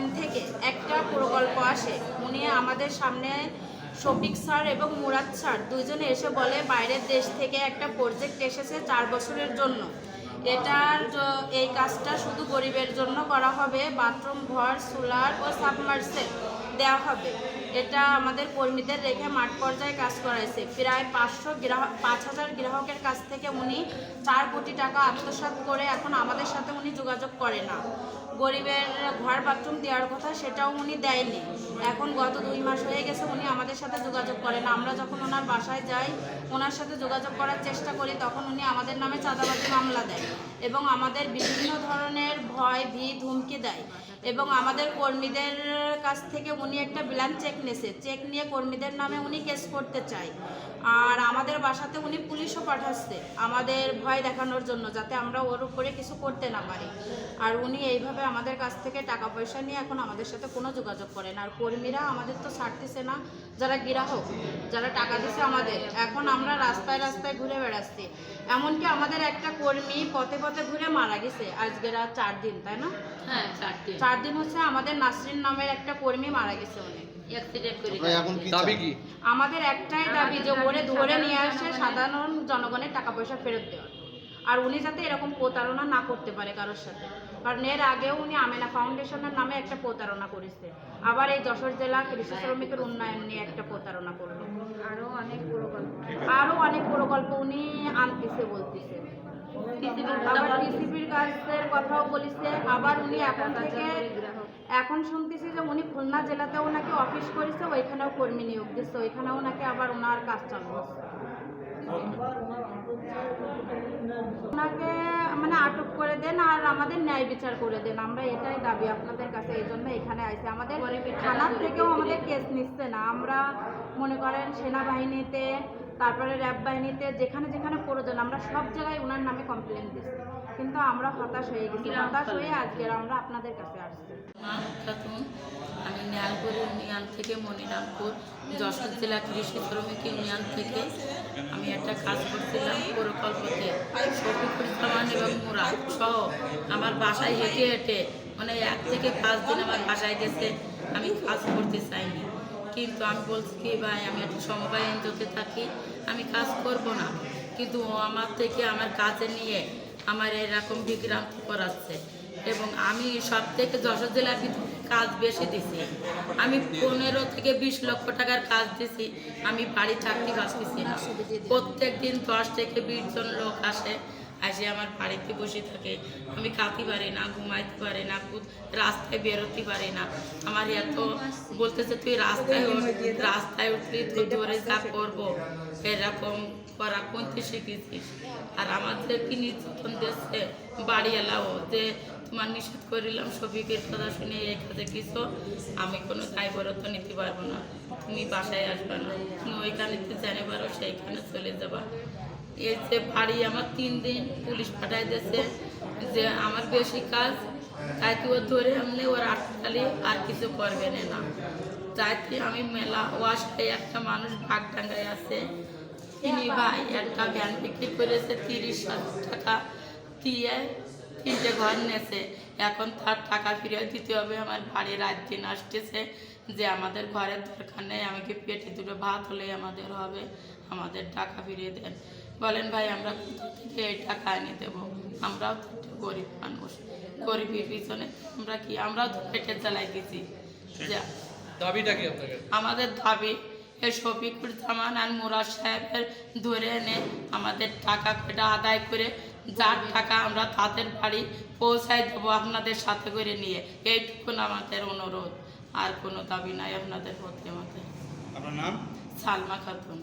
উন্নয়ন থেকে একটা প্রকল্প আসে। উনি আমাদের সামনে শফিক স্যার এবং মুরাদ স্যার দুইজনে এসে বলে বাইরের দেশ থেকে একটা প্রজেক্ট এসেছে 4 বছরের জন্য। এই কাজটা শুধু গরিবের জন্য করা হবে, বাথরুম, ঘর, সোলার ও সাবমার্সেল দেওয়া হবে। এটা আমাদের কর্মীদের রেখে মাঠ পর্যায়ে কাজ করাইছে। প্রায় 5,000 গ্রাহকের কাছ থেকে উনি 4 কোটি টাকা আত্মসাৎ করে এখন আমাদের সাথে উনি যোগাযোগ করে না। গরিবের ঘর বাথরুম দেওয়ার কথা সেটাও উনি দেয়নি। এখন গত 2 মাস হয়ে গেছে উনি আমাদের সাথে যোগাযোগ করে না। আমরা যখন ওনার বাসায় যাই, ওনার সাথে যোগাযোগ করার চেষ্টা করি, তখন উনি আমাদের নামে চাঁদাবাজি মামলা দেয় এবং আমাদের বিভিন্ন ধরনের ভয় ভীত হুমকি দেয়। এবং আমাদের কর্মীদের কাছ থেকে উনি একটা ব্ল্যাঙ্ক চেক নিয়েছে। চেক নিয়ে কর্মীদের নামে উনি কেস করতে চায়। আর আমাদের বাসাতে উনি পুলিশও পাঠাচ্ছে আমাদের ভয় দেখানোর জন্য, যাতে আমরা ওর উপরে কিছু করতে না পারি। আর উনি এইভাবে আমাদের কাছ থেকে টাকা পয়সা নিয়ে এখন আমাদের সাথে কোনো যোগাযোগ করেন। আর কর্মীরা আমাদের তো ছাড়তেছে না, যারা গ্রাহক, যারা টাকা দিচ্ছে আমাদের, এখন আমরা রাস্তায় রাস্তায় ঘুরে বেড়াচ্ছি। এমনকি আমাদের একটা কর্মী পথে পথে ঘুরে মারা গেছে আজকের 4 দিন, তাই না? হ্যাঁ, 4 দিন হচ্ছে আমাদের নাসরিন নামের একটা কর্মী মারা গেছে। উনি আমাদের একটাই দাবি যে ওরে ধরে নিয়ে আসে সাধারণ জনগণের টাকা পয়সা ফেরত দেওয়ার। আর উনি যাতে এরকম প্রতারণা না করতে পারে কারোর সাথে, কারণ এর আগেও উনি আমেনা ফাউন্ডেশনের নামে একটা প্রতারণা করেছে। আবার এই যশোর জেলা কৃষি শ্রমিকের উন্নয়ন নিয়ে একটা প্রতারণা করলো। আরো অনেক প্রকল্প উনি আনতেছে বলতেছে। আবার টিসিবির কাজের কথাও বলেছে। আবার উনি এখন শুনতেছি যে উনি খুলনা জেলাতেও নাকি অফিস করেছে, ওইখানেও কর্মী নিয়োগ দিচ্ছে, ওইখানেও নাকি আবার ওনার কাজ চালু হচ্ছে। ওনাকে মানে আটক করে দেন আর আমাদের ন্যায় বিচার করে দেন, আমরা এটাই দাবি আপনাদের কাছে। এই জন্য এখানে আইছি। আমাদের থানার থেকেও আমাদের কেস নিচ্ছে না। আমরা মনে করেন সেনাবাহিনীতে, তারপরে র্যাব বাহিনীতে, যেখানে যেখানে প্রয়োজন আমরা সব জায়গায় ওনার নামে কমপ্লেন দিচ্ছি, কিন্তু আমরা হতাশ হয়ে গেছি। হতাশ হয়ে আজকে আমরা আপনাদের কাছে আসছি। আমি নিয়ালপুর ইউনিয়ন থেকে, মনিরামপুর যশোর জেলা কৃষি শ্রমিক ইউনিয়ন থেকে আমি একটা কাজ করছিলাম প্রকল্পতে। শফিকুর জামান এবং মুরাদ সহ আমার বাসায় হেঁটে হেঁটে মানে 1 থেকে 5 দিন আমার বাসায় গেছে। আমি কাজ করতে চাইনি, কিন্তু আমি বলছি কি ভাই, আমি একটা সমবায় এনজিওতে থাকি, আমি কাজ করব না। কিন্তু ও আমার থেকে আমার কাজে নিয়ে আমার এরকম বিভ্রান্তি করাচ্ছে। এবং আমি সব থেকে যশোর জেলার ভিতরে কাজ বেশি দিছি। আমি 15 থেকে 20 লক্ষ টাকার কাজ দিছি। আমি বাড়ি চাকরি পাচ্ছি না। প্রত্যেক দিন 10 থেকে 20 জন লোক আসে আমার বাড়িতে বসে থাকে। আমি খাতে পারি না, ঘুমাইতে পারি না, রাস্তায় বেরোতে পারি না। আমার এত বলতেছে তুই রাস্তায় উঠলি তুই ধরে যা করবো, এরকম করা কোনতে শিখেছিস। আর আমাদের কি নির্যাতন দিচ্ছে বাড়ি এলাও, যে তোমার নিষেধ করিলাম শফিকের কথা শুনে এই কাজে কিছু, আমি কোনো দায়বদ্ধতা নিতে পারবো না, তুমি বাসায় আসবে না, তুমি ওইখানে জানে পারো সেইখানে চলে যাবা। এই যে বাড়ি আমার 3 দিন পুলিশ পাঠাই দিয়েছে যে আমার বেশি কাজ, তাই কি ও ধরে এমনি ওর আটকালি আর কিছু করবে না। চাইতে আমি মেলা ওয়াশায় একটা মানুষ ভাগডাঙ্গায় আছে, তিনি ভাই একটা ভ্যান বিক্রি করেছে 30,000 টাকা দিয়ে 3টে ঘর নিয়েছে। এখন তার টাকা ফিরিয়ে দিতে হবে। আমার বাড়ি রাত দিন আসতেছে যে আমাদের ঘরের দরকার নেই, আমাকে পেটে 2 ভাত হলে আমাদের হবে, আমাদের টাকা ফিরিয়ে দেন। বলেন ভাই, আমরা কোথা থেকে এই টাকা এনে দেবো? আমরাও তো একটা গরিব মানুষ, গরিবের পিছনে আমরাও তো পেটের জ্বালাই দিচ্ছি। আমাদের দাবি এই শফিকুর জামান আর মুরাদ সাহেবের ধরে এনে আমাদের টাকা পেটা আদায় করে, যার টাকা আমরা তাদের বাড়ি পৌঁছাই দেবো আপনাদের সাথে করে নিয়ে। এইটুকুন আমাদের অনুরোধ, আর কোনো দাবি নাই আপনাদের প্রতি। আমাদের আপনার নাম? সালমা খাতুন।